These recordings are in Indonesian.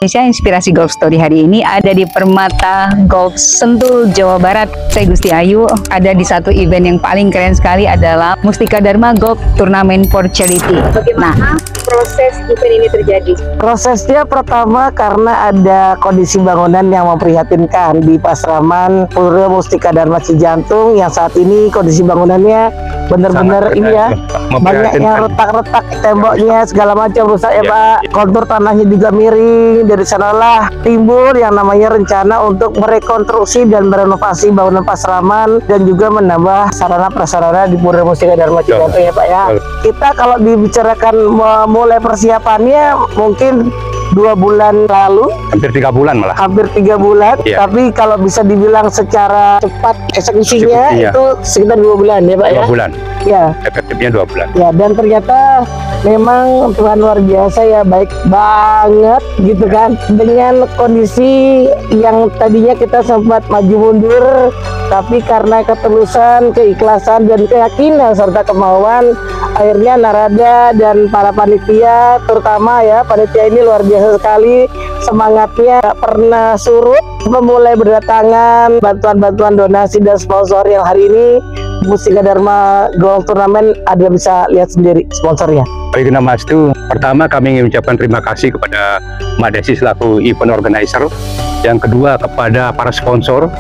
Indonesia Inspirasi Golf Story hari ini ada di Permata Golf Sentul, Jawa Barat. Saya Gusti Ayu, ada di satu event yang paling keren sekali adalah Mustika Dharma Golf Tournament for Charity. Bagaimana proses event ini terjadi? Prosesnya pertama karena ada kondisi bangunan yang memprihatinkan di Pasraman Pura Mustika Dharma Cijantung yang saat ini kondisi bangunannya benar-benar ini ya, banyak yang retak-retak, temboknya segala macam rusak ya Pak. Kontur tanahnya juga miring. Dari sanalah timbul yang namanya rencana untuk merekonstruksi dan merenovasi bangunan Pasraman dan juga menambah sarana prasarana di Pura Mustika Dharma Cijantung ya Pak ya. Kita kalau dibicarakan mulai persiapannya mungkin 2 bulan lalu, hampir 3 bulan malah, hampir 3 bulan ya. Tapi kalau bisa dibilang secara cepat eksekusinya itu sekitar 2 bulan ya Pak 2 bulan ya, efektifnya 2 bulan ya. Dan ternyata memang Tuhan luar biasa ya, baik banget gitu kan, dengan kondisi yang tadinya kita sempat maju mundur, tapi karena ketulusan, keikhlasan dan keyakinan serta kemauan, akhirnya Narada dan para panitia, terutama ya panitia ini luar biasa sekali, semangatnya gak pernah surut, memulai berdatangan bantuan-bantuan donasi dan sponsor yang hari ini Mustika Dharma Golf Tournament ada, bisa lihat sendiri sponsornya. Baik Mas, itu pertama kami ingin mengucapkan terima kasih kepada Mbak Desi selaku event organizer, yang kedua kepada para sponsor,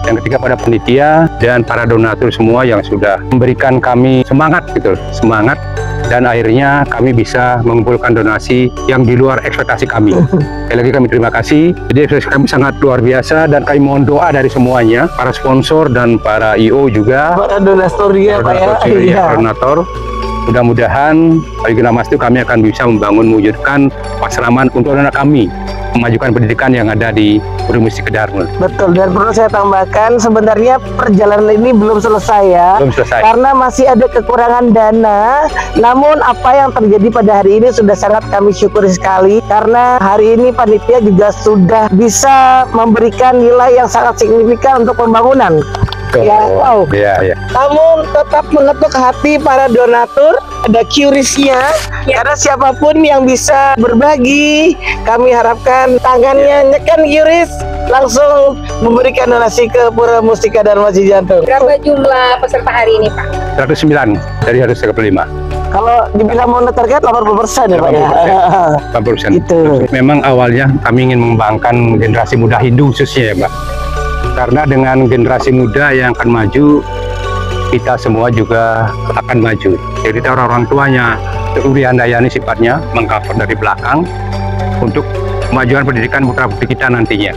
yang ketiga pada panitia dan para donatur semua yang sudah memberikan kami semangat gitu, semangat, dan akhirnya kami bisa mengumpulkan donasi yang di luar ekspektasi kami. Sekali lagi kami terima kasih. Jadi ekspektasi kami sangat luar biasa dan kami mohon doa dari semuanya, para sponsor dan para IO juga, para donatur ya Pak ya. Donatur. Mudah-mudahan bagi Mas itu kami akan bisa membangun, mewujudkan Pasraman untuk anak kami, memajukan pendidikan yang ada di Pura Mustika Dharma. Betul, dan perlu saya tambahkan sebenarnya perjalanan ini belum selesai ya. Belum selesai. Karena masih ada kekurangan dana. Namun apa yang terjadi pada hari ini sudah sangat kami syukuri sekali, karena hari ini panitia juga sudah bisa memberikan nilai yang sangat signifikan untuk pembangunan. Ya, wow. Ya. Namun tetap mengetuk hati para donatur, ada QRIS-nya, karena siapapun yang bisa berbagi, kami harapkan tangannya nyekan QRIS, langsung memberikan donasi ke Pura Mustika Dharma Cijantung. Berapa jumlah peserta hari ini Pak? 109 dari 135. Kalau dibilang mau target 80% ya Pak ya. 80%. Itu. Memang awalnya kami ingin mengembangkan generasi muda Hindu khususnya ya Mbak. Karena dengan generasi muda yang akan maju, kita semua juga akan maju. Jadi orang-orang tuanya Uri Handayani sifatnya mengcover dari belakang untuk kemajuan pendidikan putra-putri kita nantinya.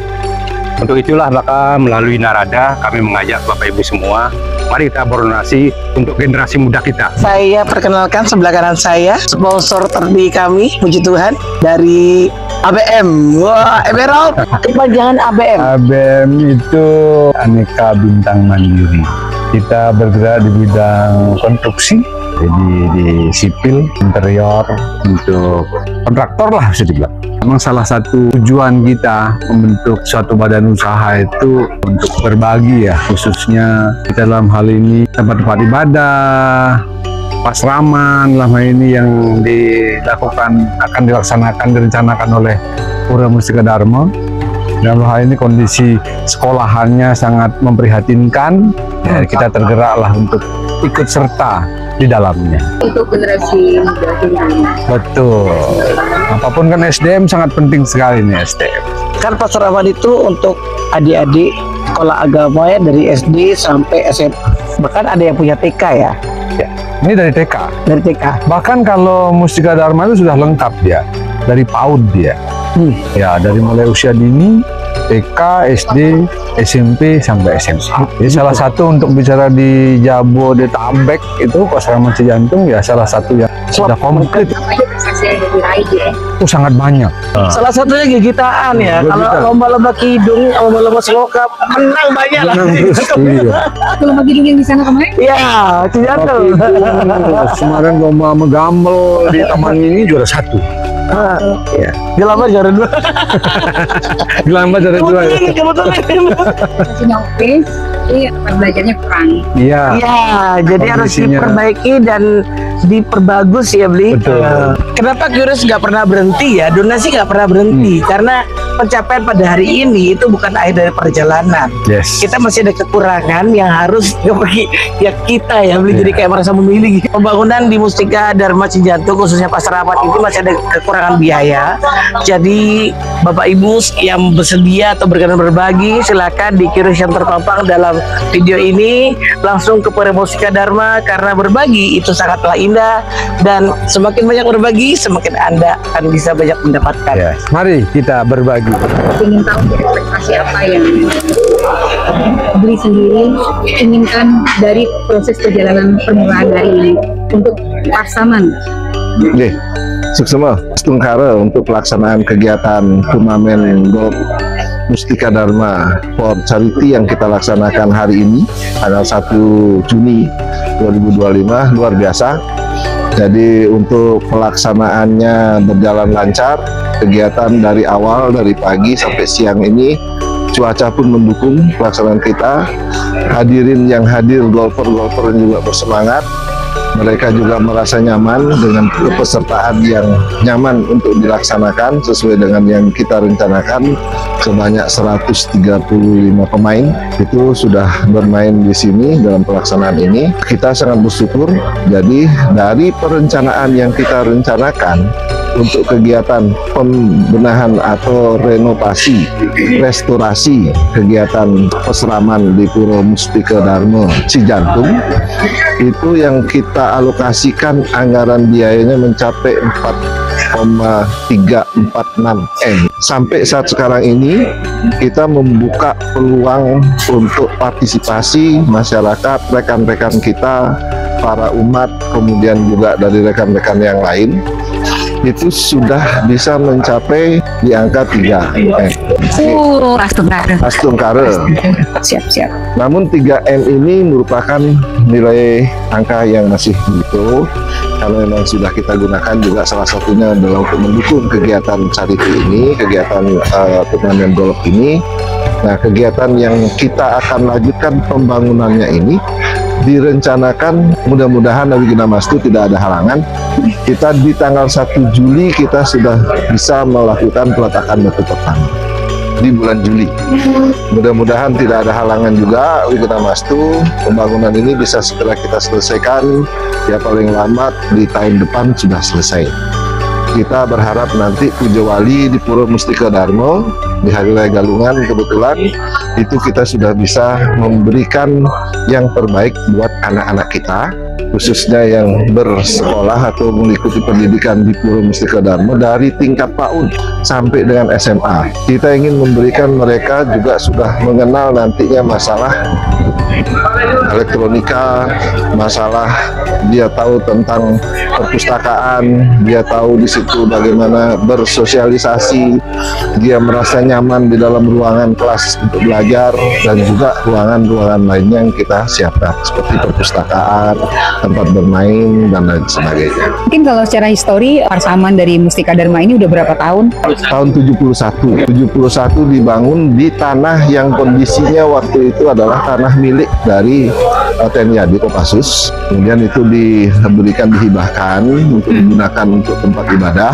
Untuk itulah maka melalui Narada kami mengajak Bapak Ibu semua, mari kita berdonasi untuk generasi muda kita. Saya perkenalkan sebelah kanan saya, sponsor tertinggi kami, puji Tuhan, dari ABM. Wah, Emerald, kepanjangan ABM. ABM itu Aneka Bintang Mandiri. Kita bergerak di bidang konstruksi, jadi di sipil, interior, untuk kontraktor lah bisa dibilang. Memang salah satu tujuan kita membentuk suatu badan usaha itu untuk berbagi ya, khususnya dalam hal ini tempat-tempat ibadah, Pasraman dalam hal ini yang akan dilaksanakan, direncanakan oleh Pura Mustika Dharma. Dalam hal ini kondisi sekolahannya sangat memprihatinkan, ya, kita tergeraklah untuk ikut serta di dalamnya. Untuk generasi muda Hindu. Betul. Apapun kan SDM sangat penting sekali nih SDM. Kan Pasraman itu untuk adik-adik sekolah agama ya, dari SD sampai SMA. Bahkan ada yang punya TK ya. Ya, ini dari TK. Dari TK. Bahkan kalau Mustika Dharma itu sudah lengkap dia, dari PAUD dia. Ya, dari mulai usia dini, TK, SD, SMP sampai SMA. Jadi salah satu untuk bicara di Jabodetabek itu Pasraman Cijantung ya salah satu yang sudah komplit. Itu sangat banyak. Salah satunya gigitaan ya. Kalau lomba-lomba kidung, lomba-lomba seloka, menang banyak lah. Iya. Lomba kidung yang di sana kemarin? Iya, Cijantung. Kemarin lomba megambel di taman ini juara 1. Ya. Gelamba juara 2. Gelamba juara 2. Masih nyopis, tapi belajarnya kurang. Iya. Iya, jadi harus Kondisinya. diperbaiki dan diperbagus ya, Bli. Betul. Kenapa Qurus nggak pernah berhenti ya? Donasi nggak pernah berhenti karena pencapaian pada hari ini itu bukan akhir dari perjalanan. Yes. Kita masih ada kekurangan yang harus ya kita ya Bli, jadi kayak merasa memilih. Pembangunan di Mustika Dharma Cijantung khususnya Pasar Rapat itu masih ada kekurangan biaya. Jadi Bapak Ibu yang bersedia atau berkenan berbagi, silakan di QR yang terpampang dalam video ini langsung ke Pura Mustika Dharma, karena berbagi itu sangatlah indah dan semakin banyak berbagi semakin Anda akan bisa banyak mendapatkan. Yes. Mari kita berbagi. Ingin tahu ekspektasi apa yang beli sendiri inginkan dari proses perjalanan permulaan hari ini untuk Pasaman. Oke, suksema Stungkara untuk pelaksanaan kegiatan turnamen golf Mustika Dharma for Charity yang kita laksanakan hari ini tanggal 1 Juni 2025 luar biasa. Jadi untuk pelaksanaannya berjalan lancar, kegiatan dari awal dari pagi sampai siang ini cuaca pun mendukung pelaksanaan kita. Hadirin yang hadir, golfer-golfer juga bersemangat. Mereka juga merasa nyaman dengan kepesertaan yang nyaman untuk dilaksanakan sesuai dengan yang kita rencanakan. Sebanyak 135 pemain itu sudah bermain di sini dalam pelaksanaan ini. Kita sangat bersyukur. Jadi dari perencanaan yang kita rencanakan untuk kegiatan pembenahan atau renovasi, restorasi kegiatan peseraman di Pura Mustika Dharma Cijantung, itu yang kita alokasikan anggaran biayanya mencapai 4,346 M. Sampai saat sekarang ini kita membuka peluang untuk partisipasi masyarakat, rekan-rekan kita, para umat, kemudian juga dari rekan-rekan yang lain, itu sudah bisa mencapai di angka 3 M. Astungkara. Siap. Namun 3M ini merupakan nilai angka yang masih begitu, karena memang sudah kita gunakan juga salah satunya adalah untuk mendukung kegiatan charity ini, kegiatan turnamen golf ini. Nah, kegiatan yang kita akan lanjutkan pembangunannya ini direncanakan, mudah-mudahan Nabi Ginamastu tidak ada halangan. Kita di tanggal 1 Juli kita sudah bisa melakukan peletakan batu pertama di bulan Juli. Mudah-mudahan tidak ada halangan juga Ginamastu, pembangunan ini bisa segera kita selesaikan, ya paling lambat di tahun depan sudah selesai. Kita berharap nanti Puja Wali di Pura Mustika Dharma di Hari Raya Galungan kebetulan itu kita sudah bisa memberikan yang terbaik buat anak-anak kita, khususnya yang bersekolah atau mengikuti pendidikan di Pura Mustika Dharma dari tingkat PAUD sampai dengan SMA. Kita ingin memberikan mereka juga sudah mengenal nantinya masalah elektronika, masalah dia tahu tentang perpustakaan, dia tahu di situ bagaimana bersosialisasi, dia merasa nyaman di dalam ruangan kelas untuk belajar, dan juga ruangan-ruangan lainnya yang kita siapkan seperti perpustakaan, tempat bermain, dan lain sebagainya. Mungkin kalau secara histori Pasaman dari Mustika Dharma ini udah berapa tahun? Tahun 71 dibangun di tanah yang kondisinya waktu itu adalah tanah milik dari TNI AD Kopassus. Kemudian itu diberikan, dihibahkan untuk digunakan untuk tempat ibadah.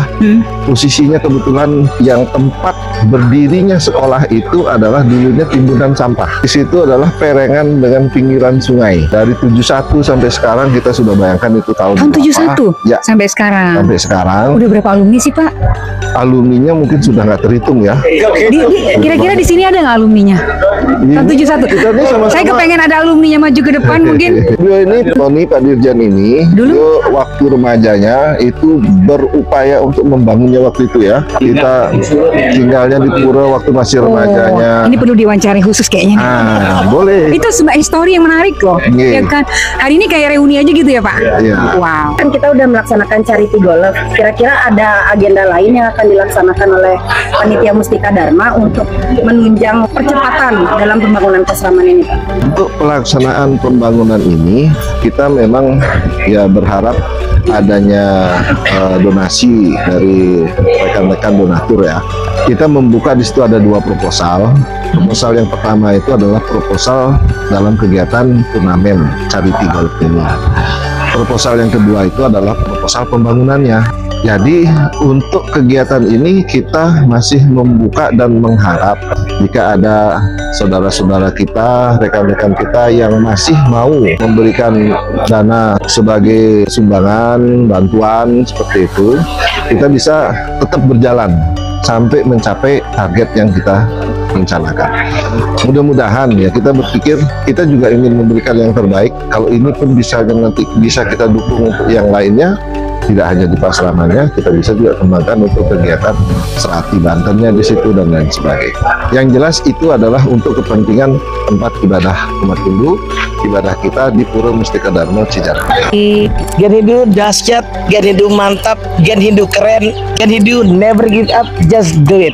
Posisinya kebetulan yang tempat berdirinya sekolah itu adalah dulunya timbunan sampah. Di situ adalah perengan dengan pinggiran sungai. Dari 71 sampai sekarang kita sudah bayangkan itu tahun 71? Ya, Sampai sekarang? sampai sekarang. Udah berapa alumni sih Pak? Alumninya mungkin sudah nggak terhitung ya. Kira-kira di sini ada nggak alumninya? Tahun 71? Kita ini sama-sama. Saya kepengen ada alumninya maju ke depan mungkin. Beliau ini, Tony Pak Dirjen ini, dulu waktu remajanya itu berupaya untuk membangunnya waktu itu ya. Kita tinggalnya di Pura waktu masih remajanya. Ini perlu diwawancari khusus kayaknya. Ah, boleh. Itu sebuah histori yang menarik loh. Iya. Ya kan? Hari ini kayak reuni aja gitu ya Pak? Iya. Wow. Kan kita udah melaksanakan charity golf. Kira-kira ada agenda lain yang akan dilaksanakan oleh panitia Mustika Dharma untuk menunjang percepatan dalam pembangunan Pasraman ini, Pak? Untuk pelaksanaan pembangunan ini kita memang ya berharap adanya donasi dari rekan-rekan donatur ya. Kita membuka di situ ada 2 proposal. Proposal yang pertama itu adalah proposal dalam kegiatan turnamen charity golf ini. Proposal yang kedua itu adalah proposal pembangunannya. Jadi untuk kegiatan ini kita masih membuka dan mengharap jika ada saudara-saudara kita, rekan-rekan kita yang masih mau memberikan dana sebagai sumbangan, bantuan seperti itu, kita bisa tetap berjalan sampai mencapai target yang kita rencanakan. Mudah-mudahan ya, kita berpikir kita juga ingin memberikan yang terbaik. Kalau ini pun nanti bisa kita dukung untuk yang lainnya, tidak hanya di Pasramannya, kita bisa juga kembangkan untuk kegiatan Serati Bantennya di situ dan lain sebagainya. Yang jelas itu adalah untuk kepentingan tempat ibadah umat Hindu, ibadah kita di Pura Mustika Dharma Cijantung. Gen Hindu dahsyat, Gen Hindu mantap, Gen Hindu keren, Gen Hindu never give up, just do it.